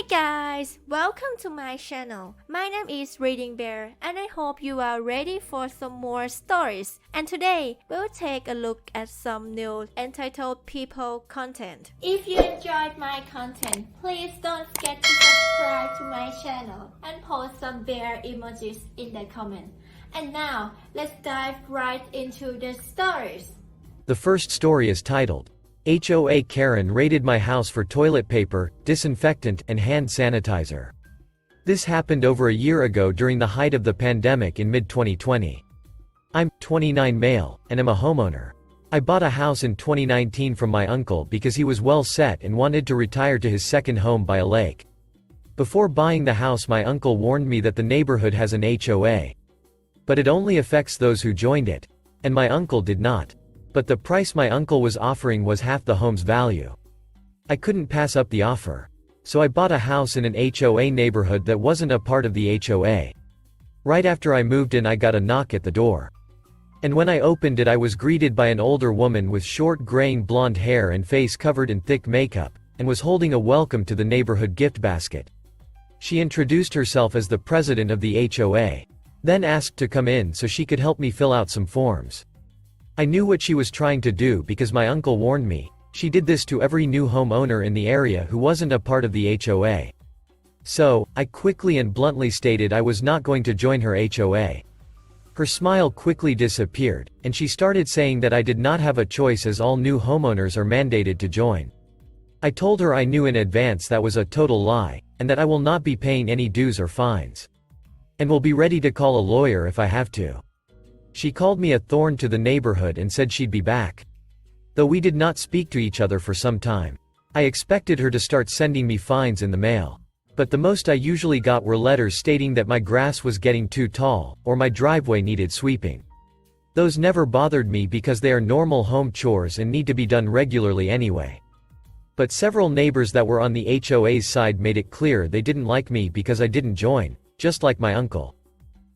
Guys, welcome to my channel. My name is ReadingBear and I hope you are ready for some more stories. And today, we'll take a look at some new entitled people content. If you enjoyed my content, please don't forget to subscribe to my channel and post some bear emojis in the comment. And now, let's dive right into the stories. The first story is titled, HOA Karen raided my house for toilet paper, disinfectant, and hand sanitizer. This happened over a year ago during the height of the pandemic in mid-2020. I'm 29 male, and am a homeowner. I bought a house in 2019 from my uncle because he was well set and wanted to retire to his second home by a lake. Before buying the house, my uncle warned me that the neighborhood has an HOA. But it only affects those who joined it. And my uncle did not. But the price my uncle was offering was half the home's value. I couldn't pass up the offer. So I bought a house in an HOA neighborhood that wasn't a part of the HOA. Right after I moved in, I got a knock at the door. And when I opened it, I was greeted by an older woman with short graying blonde hair and face covered in thick makeup, and was holding a welcome to the neighborhood gift basket. She introduced herself as the president of the HOA, then asked to come in so she could help me fill out some forms. I knew what she was trying to do because my uncle warned me. She did this to every new homeowner in the area who wasn't a part of the HOA. So, I quickly and bluntly stated I was not going to join her HOA. Her smile quickly disappeared, and she started saying that I did not have a choice as all new homeowners are mandated to join. I told her I knew in advance that was a total lie, and that I will not be paying any dues or fines. And will be ready to call a lawyer if I have to. She called me a thorn to the neighborhood and said she'd be back. Though we did not speak to each other for some time. I expected her to start sending me fines in the mail. But the most I usually got were letters stating that my grass was getting too tall, or my driveway needed sweeping. Those never bothered me because they are normal home chores and need to be done regularly anyway. But several neighbors that were on the HOA's side made it clear they didn't like me because I didn't join, just like my uncle.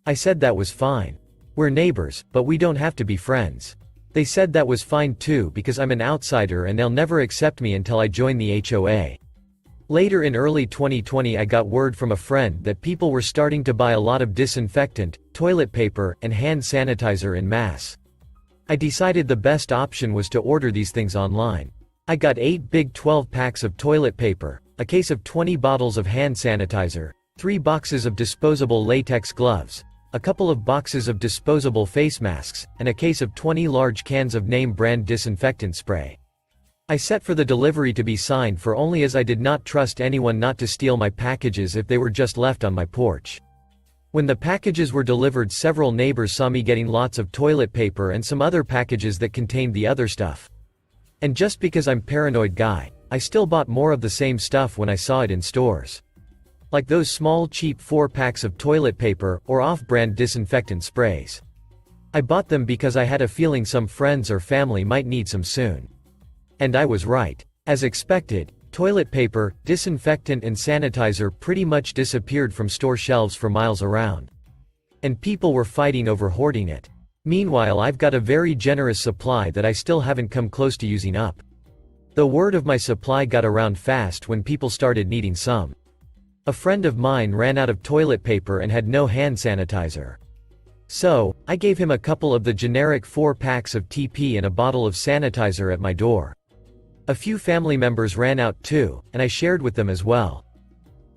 I said that was fine. We're neighbors, but we don't have to be friends. They said that was fine too because I'm an outsider and they'll never accept me until I join the HOA. Later in early 2020, I got word from a friend that people were starting to buy a lot of disinfectant, toilet paper, and hand sanitizer en masse. I decided the best option was to order these things online. I got 8 big 12 packs of toilet paper, a case of 20 bottles of hand sanitizer, 3 boxes of disposable latex gloves, a couple of boxes of disposable face masks, and a case of 20 large cans of name brand disinfectant spray. I set for the delivery to be signed for only as I did not trust anyone not to steal my packages if they were just left on my porch. When the packages were delivered, several neighbors saw me getting lots of toilet paper and some other packages that contained the other stuff. And just because I'm paranoid guy, I still bought more of the same stuff when I saw it in stores. Like those small cheap 4 packs of toilet paper, or off-brand disinfectant sprays. I bought them because I had a feeling some friends or family might need some soon. And I was right. As expected, toilet paper, disinfectant and sanitizer pretty much disappeared from store shelves for miles around. And people were fighting over hoarding it. Meanwhile, I've got a very generous supply that I still haven't come close to using up. The word of my supply got around fast when people started needing some. A friend of mine ran out of toilet paper and had no hand sanitizer. So, I gave him a couple of the generic 4 packs of TP and a bottle of sanitizer at my door. A few family members ran out too, and I shared with them as well.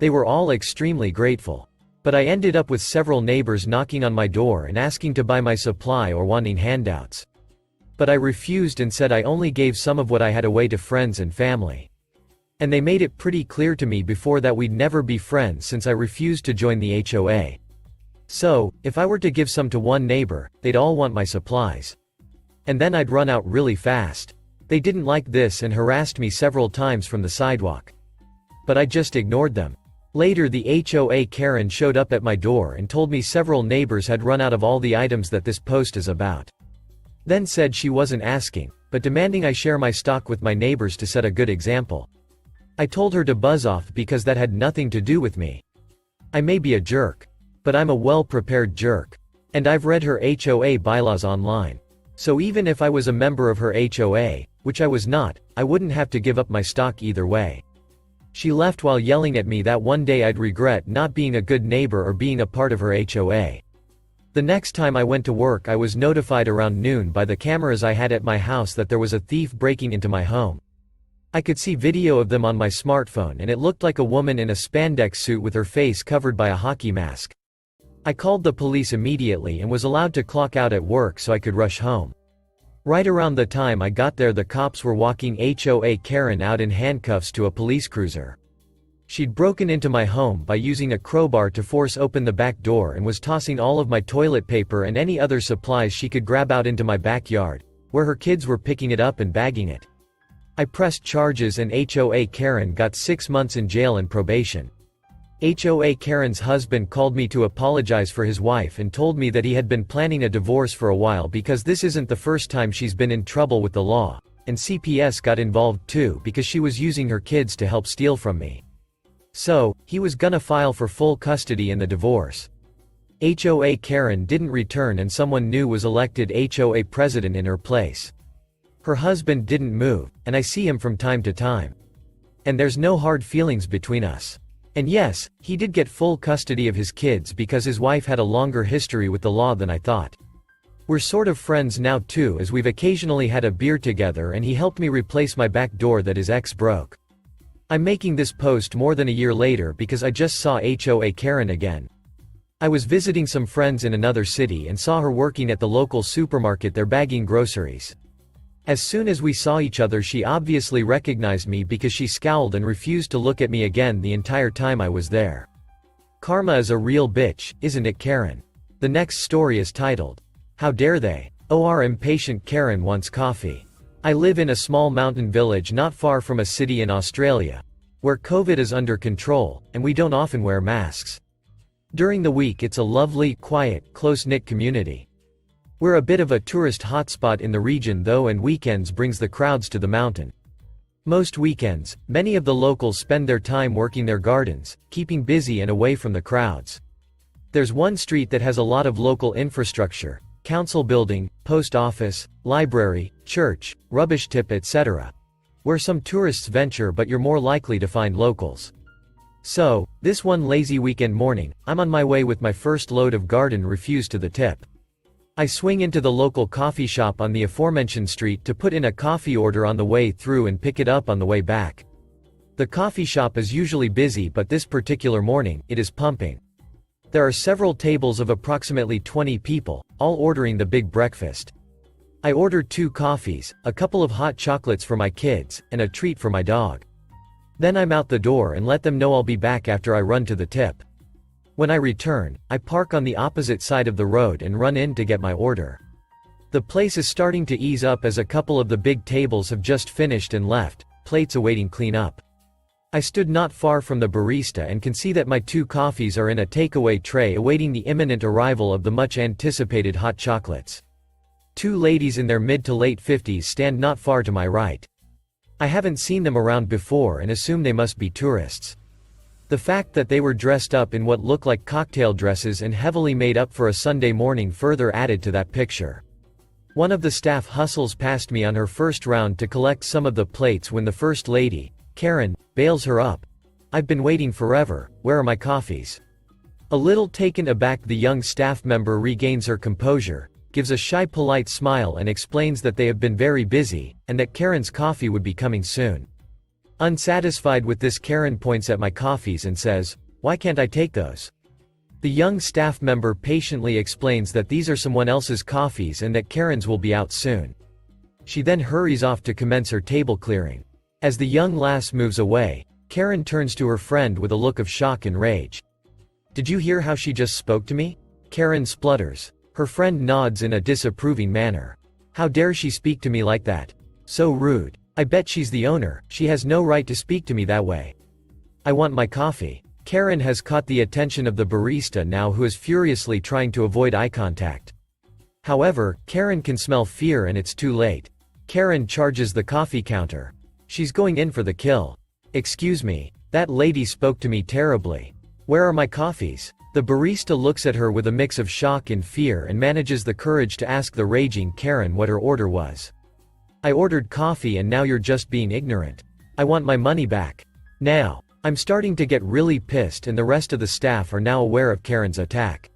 They were all extremely grateful. But I ended up with several neighbors knocking on my door and asking to buy my supply or wanting handouts. But I refused and said I only gave some of what I had away to friends and family. And they made it pretty clear to me before that we'd never be friends since I refused to join the HOA. So, if I were to give some to one neighbor, they'd all want my supplies. And then I'd run out really fast. They didn't like this and harassed me several times from the sidewalk. But I just ignored them. Later, the HOA Karen showed up at my door and told me several neighbors had run out of all the items that this post is about. Then said she wasn't asking, but demanding I share my stock with my neighbors to set a good example. I told her to buzz off because that had nothing to do with me. I may be a jerk. But I'm a well-prepared jerk. And I've read her HOA bylaws online. So even if I was a member of her HOA, which I was not, I wouldn't have to give up my stock either way. She left while yelling at me that one day I'd regret not being a good neighbor or being a part of her HOA. The next time I went to work I was notified around noon by the cameras I had at my house that there was a thief breaking into my home. I could see video of them on my smartphone and it looked like a woman in a spandex suit with her face covered by a hockey mask. I called the police immediately and was allowed to clock out at work so I could rush home. Right around the time I got there the cops were walking HOA Karen out in handcuffs to a police cruiser. She'd broken into my home by using a crowbar to force open the back door and was tossing all of my toilet paper and any other supplies she could grab out into my backyard, where her kids were picking it up and bagging it. I pressed charges and HOA Karen got 6 months in jail and probation. HOA Karen's husband called me to apologize for his wife and told me that he had been planning a divorce for a while because this isn't the first time she's been in trouble with the law, and CPS got involved too because she was using her kids to help steal from me. So, he was gonna file for full custody in the divorce. HOA Karen didn't return and someone new was elected HOA president in her place. Her husband didn't move, and I see him from time to time. And there's no hard feelings between us. And yes, he did get full custody of his kids because his wife had a longer history with the law than I thought. We're sort of friends now too as we've occasionally had a beer together and he helped me replace my back door that his ex broke. I'm making this post more than a year later because I just saw HOA Karen again. I was visiting some friends in another city and saw her working at the local supermarket there bagging groceries. As soon as we saw each other she obviously recognized me because she scowled and refused to look at me again the entire time I was there. Karma is a real bitch, isn't it Karen? The next story is titled, How Dare They? Or Impatient Karen Wants Coffee. I live in a small mountain village not far from a city in Australia, where COVID is under control, and we don't often wear masks. During the week it's a lovely, quiet, close-knit community. We're a bit of a tourist hotspot in the region though and weekends brings the crowds to the mountain. Most weekends, many of the locals spend their time working their gardens, keeping busy and away from the crowds. There's one street that has a lot of local infrastructure, council building, post office, library, church, rubbish tip etc. where some tourists venture but you're more likely to find locals. So, this one lazy weekend morning, I'm on my way with my first load of garden refuse to the tip. I swing into the local coffee shop on the aforementioned street to put in a coffee order on the way through and pick it up on the way back. The coffee shop is usually busy but this particular morning, it is pumping. There are several tables of approximately 20 people, all ordering the big breakfast. I ordered 2 coffees, a couple of hot chocolates for my kids, and a treat for my dog. Then I'm out the door and let them know I'll be back after I run to the tip. When I return, I park on the opposite side of the road and run in to get my order. The place is starting to ease up as a couple of the big tables have just finished and left, plates awaiting cleanup. I stood not far from the barista and can see that my 2 coffees are in a takeaway tray awaiting the imminent arrival of the much anticipated hot chocolates. 2 ladies in their mid to late 50s stand not far to my right. I haven't seen them around before and assume they must be tourists. The fact that they were dressed up in what looked like cocktail dresses and heavily made up for a Sunday morning further added to that picture. One of the staff hustles past me on her first round to collect some of the plates when the first lady, Karen, bails her up. I've been waiting forever, where are my coffees? A little taken aback the young staff member regains her composure, gives a shy polite smile and explains that they have been very busy, and that Karen's coffee would be coming soon. Unsatisfied with this Karen points at my coffees and says, "Why can't I take those?" The young staff member patiently explains that these are someone else's coffees and that Karen's will be out soon. She then hurries off to commence her table clearing. As the young lass moves away, Karen turns to her friend with a look of shock and rage. "Did you hear how she just spoke to me?" Karen splutters. Her friend nods in a disapproving manner. "How dare she speak to me like that? So rude. I bet she's the owner, she has no right to speak to me that way. I want my coffee." Karen has caught the attention of the barista now who is furiously trying to avoid eye contact. However, Karen can smell fear and it's too late. Karen charges the coffee counter. She's going in for the kill. "Excuse me, that lady spoke to me terribly. Where are my coffees?" The barista looks at her with a mix of shock and fear and manages the courage to ask the raging Karen what her order was. "I ordered coffee and now you're just being ignorant. I want my money back." Now, I'm starting to get really pissed and the rest of the staff are now aware of Karen's attack.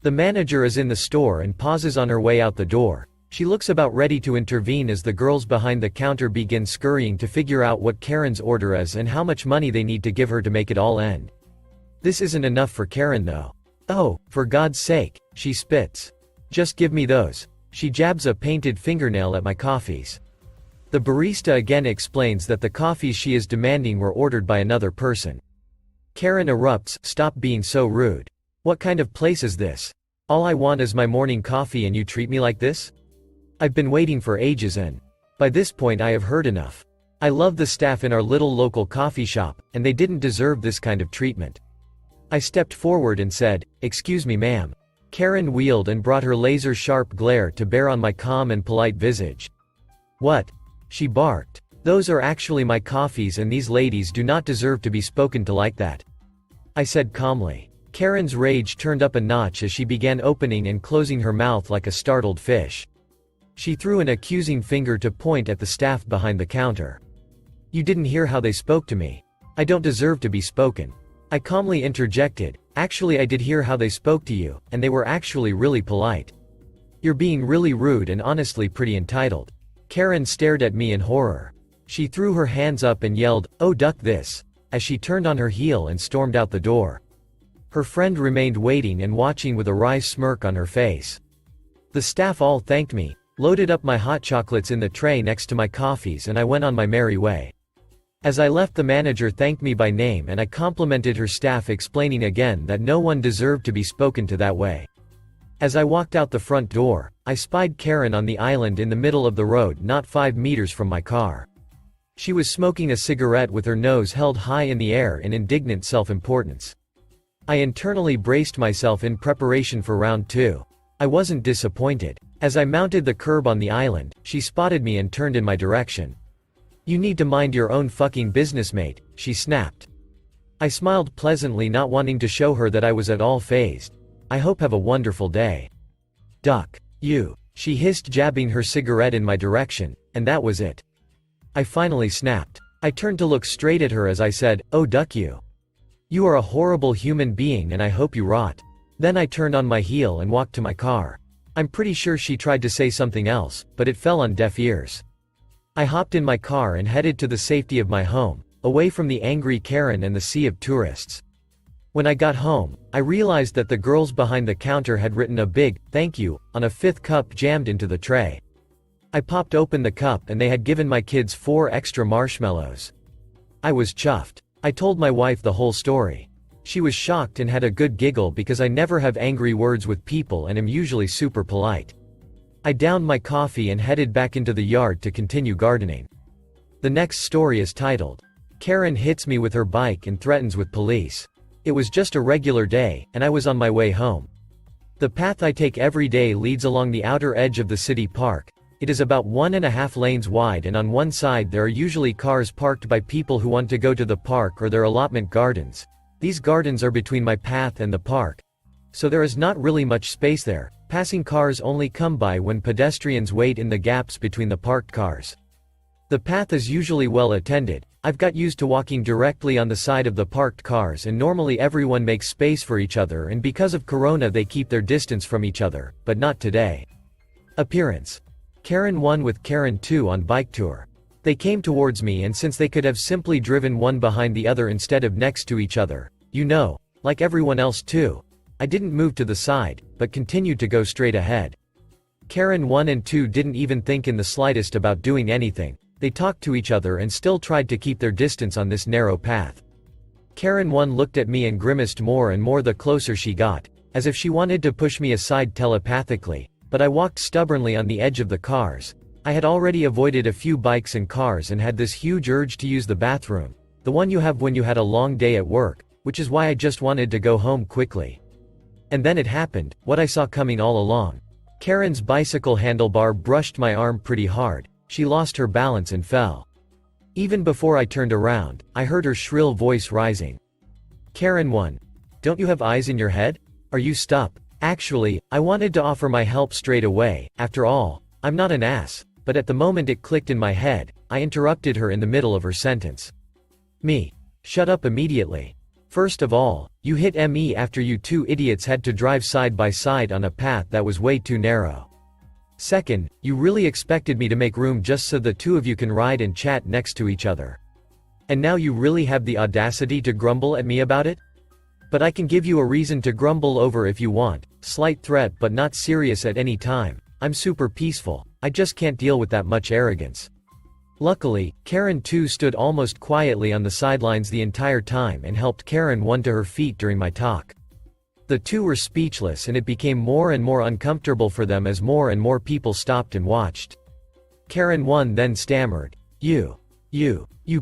The manager is in the store and pauses on her way out the door. She looks about ready to intervene as the girls behind the counter begin scurrying to figure out what Karen's order is and how much money they need to give her to make it all end. This isn't enough for Karen though. "Oh, for God's sake," she spits. "Just give me those." She jabs a painted fingernail at my coffees. The barista again explains that the coffees she is demanding were ordered by another person. Karen erupts, "Stop being so rude. What kind of place is this? All I want is my morning coffee and you treat me like this? I've been waiting for ages and by this point I have heard enough. I love the staff in our little local coffee shop, and they didn't deserve this kind of treatment." I stepped forward and said, "Excuse me, ma'am." Karen wheeled and brought her laser-sharp glare to bear on my calm and polite visage. "What?" she barked. "Those are actually my coffees and these ladies do not deserve to be spoken to like that," I said calmly. Karen's rage turned up a notch as she began opening and closing her mouth like a startled fish. She threw an accusing finger to point at the staff behind the counter. "You didn't hear how they spoke to me. I don't deserve to be spoken." I calmly interjected, "Actually I did hear how they spoke to you, and they were actually really polite. You're being really rude and honestly pretty entitled." Karen stared at me in horror. She threw her hands up and yelled, "Oh, duck this," as she turned on her heel and stormed out the door. Her friend remained waiting and watching with a wry smirk on her face. The staff all thanked me, loaded up my hot chocolates in the tray next to my coffees, and I went on my merry way. As I left, the manager thanked me by name and I complimented her staff, explaining again that no one deserved to be spoken to that way. As I walked out the front door, I spied Karen on the island in the middle of the road not 5 meters from my car. She was smoking a cigarette with her nose held high in the air in indignant self-importance. I internally braced myself in preparation for round 2. I wasn't disappointed. As I mounted the curb on the island, she spotted me and turned in my direction. "You need to mind your own fucking business, mate," she snapped. I smiled pleasantly, not wanting to show her that I was at all fazed. "I hope have a wonderful day." "Duck. You," she hissed, jabbing her cigarette in my direction, and that was it. I finally snapped. I turned to look straight at her as I said, "Oh, duck you. You are a horrible human being and I hope you rot." Then I turned on my heel and walked to my car. I'm pretty sure she tried to say something else, but it fell on deaf ears. I hopped in my car and headed to the safety of my home, away from the angry Karen and the sea of tourists. When I got home, I realized that the girls behind the counter had written a big, "Thank you," on a 5th cup jammed into the tray. I popped open the cup and they had given my kids 4 extra marshmallows. I was chuffed. I told my wife the whole story. She was shocked and had a good giggle because I never have angry words with people and am usually super polite. I downed my coffee and headed back into the yard to continue gardening. The next story is titled, "Karen Hits Me with Her Bike and Threatens with Police." It was just a regular day, and I was on my way home. The path I take every day leads along the outer edge of the city park. It is about 1.5 lanes wide, and on one side there are usually cars parked by people who want to go to the park or their allotment gardens. These gardens are between my path and the park, so there is not really much space there. Passing cars only come by when pedestrians wait in the gaps between the parked cars. The path is usually well attended. I've got used to walking directly on the side of the parked cars, and normally everyone makes space for each other, and because of Corona they keep their distance from each other, but not today. Appearance: Karen 1 with Karen 2 on bike tour. They came towards me, and since they could have simply driven one behind the other instead of next to each other, like everyone else too, I didn't move to the side, but continued to go straight ahead. Karen 1 and 2 didn't even think in the slightest about doing anything. They talked to each other and still tried to keep their distance on this narrow path. Karen 1 looked at me and grimaced more and more the closer she got, as if she wanted to push me aside telepathically, but I walked stubbornly on the edge of the cars. I had already avoided a few bikes and cars and had this huge urge to use the bathroom, the one you have when you had a long day at work, which is why I just wanted to go home quickly. And then it happened, what I saw coming all along. Karen's bicycle handlebar brushed my arm pretty hard. She lost her balance and fell. Even before I turned around, I heard her shrill voice rising. "Karen 1. Don't you have eyes in your head? Are you stuck?" Actually, I wanted to offer my help straight away. After all, I'm not an ass, but at the moment it clicked in my head, I interrupted her in the middle of her sentence. "Me. Shut up immediately. First of all, you hit me after you two idiots had to drive side by side on a path that was way too narrow. Second, you really expected me to make room just so the two of you can ride and chat next to each other. And now you really have the audacity to grumble at me about it? But I can give you a reason to grumble over if you want. Slight threat but not serious at any time. I'm super peaceful. I just can't deal with that much arrogance. Luckily, Karen 2 stood almost quietly on the sidelines the entire time and helped Karen 1 to her feet during my talk. The two were speechless and it became more and more uncomfortable for them as more and more people stopped and watched. Karen 1 then stammered, You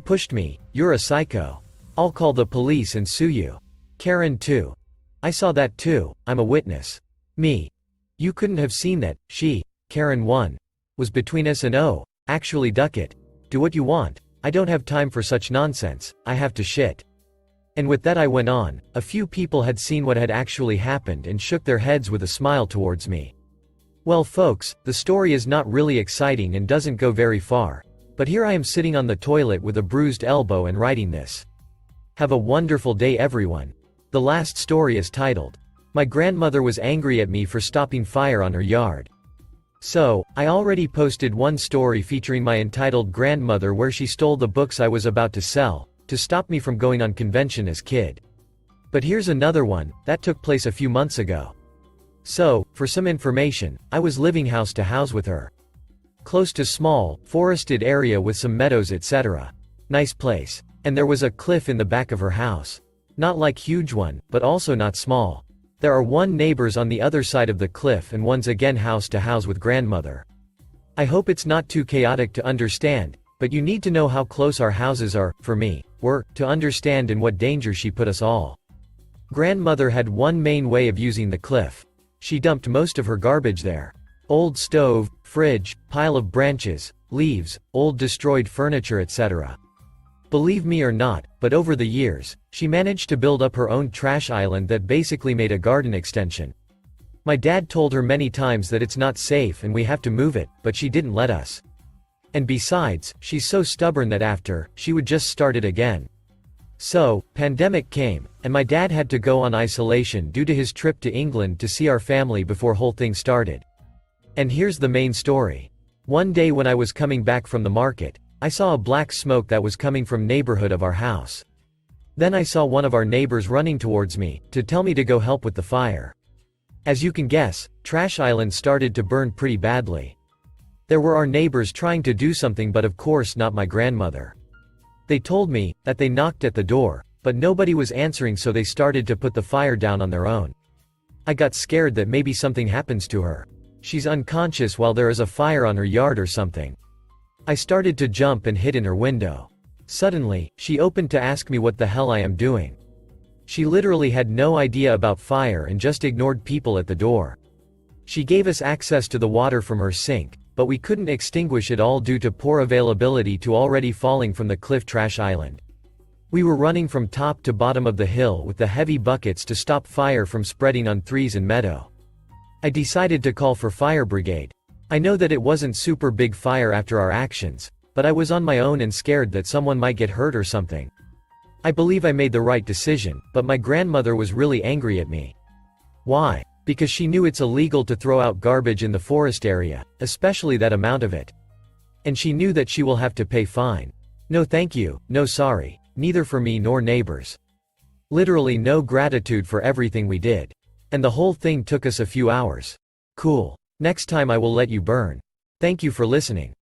pushed me, you're a psycho. I'll call the police and sue you. Karen 2. I saw that too, I'm a witness. Me. You couldn't have seen that, Karen 1. Was between us and actually duck it. Do what you want. I don't have time for such nonsense, I have to shit. And with that I went on. A few people had seen what had actually happened and shook their heads with a smile towards me. Well folks, the story is not really exciting and doesn't go very far. But here I am sitting on the toilet with a bruised elbow and writing this. Have a wonderful day everyone. The last story is titled, My grandmother was angry at me for stopping fire on her yard. So, I already posted one story featuring my entitled grandmother where she stole the books I was about to sell, to stop me from going on convention as kid. But here's another one, that took place a few months ago. So, for some information, I was living house to house with her. Close to small, forested area with some meadows etc. Nice place. And there was a cliff in the back of her house. Not like huge one, but also not small. There are one neighbors on the other side of the cliff and one's again house to house with grandmother. I hope it's not too chaotic to understand, but you need to know how close our houses are, for me, were, to understand in what danger she put us all. Grandmother had one main way of using the cliff. She dumped most of her garbage there. Old stove, fridge, pile of branches, leaves, old destroyed furniture etc. Believe me or not, but over the years, she managed to build up her own trash island that basically made a garden extension. My dad told her many times that it's not safe and we have to move it, but she didn't let us. And besides, she's so stubborn that after, she would just start it again. So, pandemic came, and my dad had to go on isolation due to his trip to England to see our family before whole thing started. And here's the main story. One day when I was coming back from the market, I saw a black smoke that was coming from neighborhood of our house. Then I saw one of our neighbors running towards me, to tell me to go help with the fire. As you can guess, Trash Island started to burn pretty badly. There were our neighbors trying to do something but of course not my grandmother. They told me, that they knocked at the door, but nobody was answering so they started to put the fire down on their own. I got scared that maybe something happens to her. She's unconscious while there is a fire on her yard or something. I started to jump and hid in her window. Suddenly, she opened to ask me what the hell I am doing. She literally had no idea about fire and just ignored people at the door. She gave us access to the water from her sink, but we couldn't extinguish it all due to poor availability to already falling from the cliff trash island. We were running from top to bottom of the hill with the heavy buckets to stop fire from spreading on trees and meadow. I decided to call for fire brigade. I know that it wasn't super big fire after our actions, but I was on my own and scared that someone might get hurt or something. I believe I made the right decision, but my grandmother was really angry at me. Why? Because she knew it's illegal to throw out garbage in the forest area, especially that amount of it. And she knew that she will have to pay fine. No thank you, no sorry, neither for me nor neighbors. Literally no gratitude for everything we did. And the whole thing took us a few hours. Cool. Next time I will let you burn. Thank you for listening.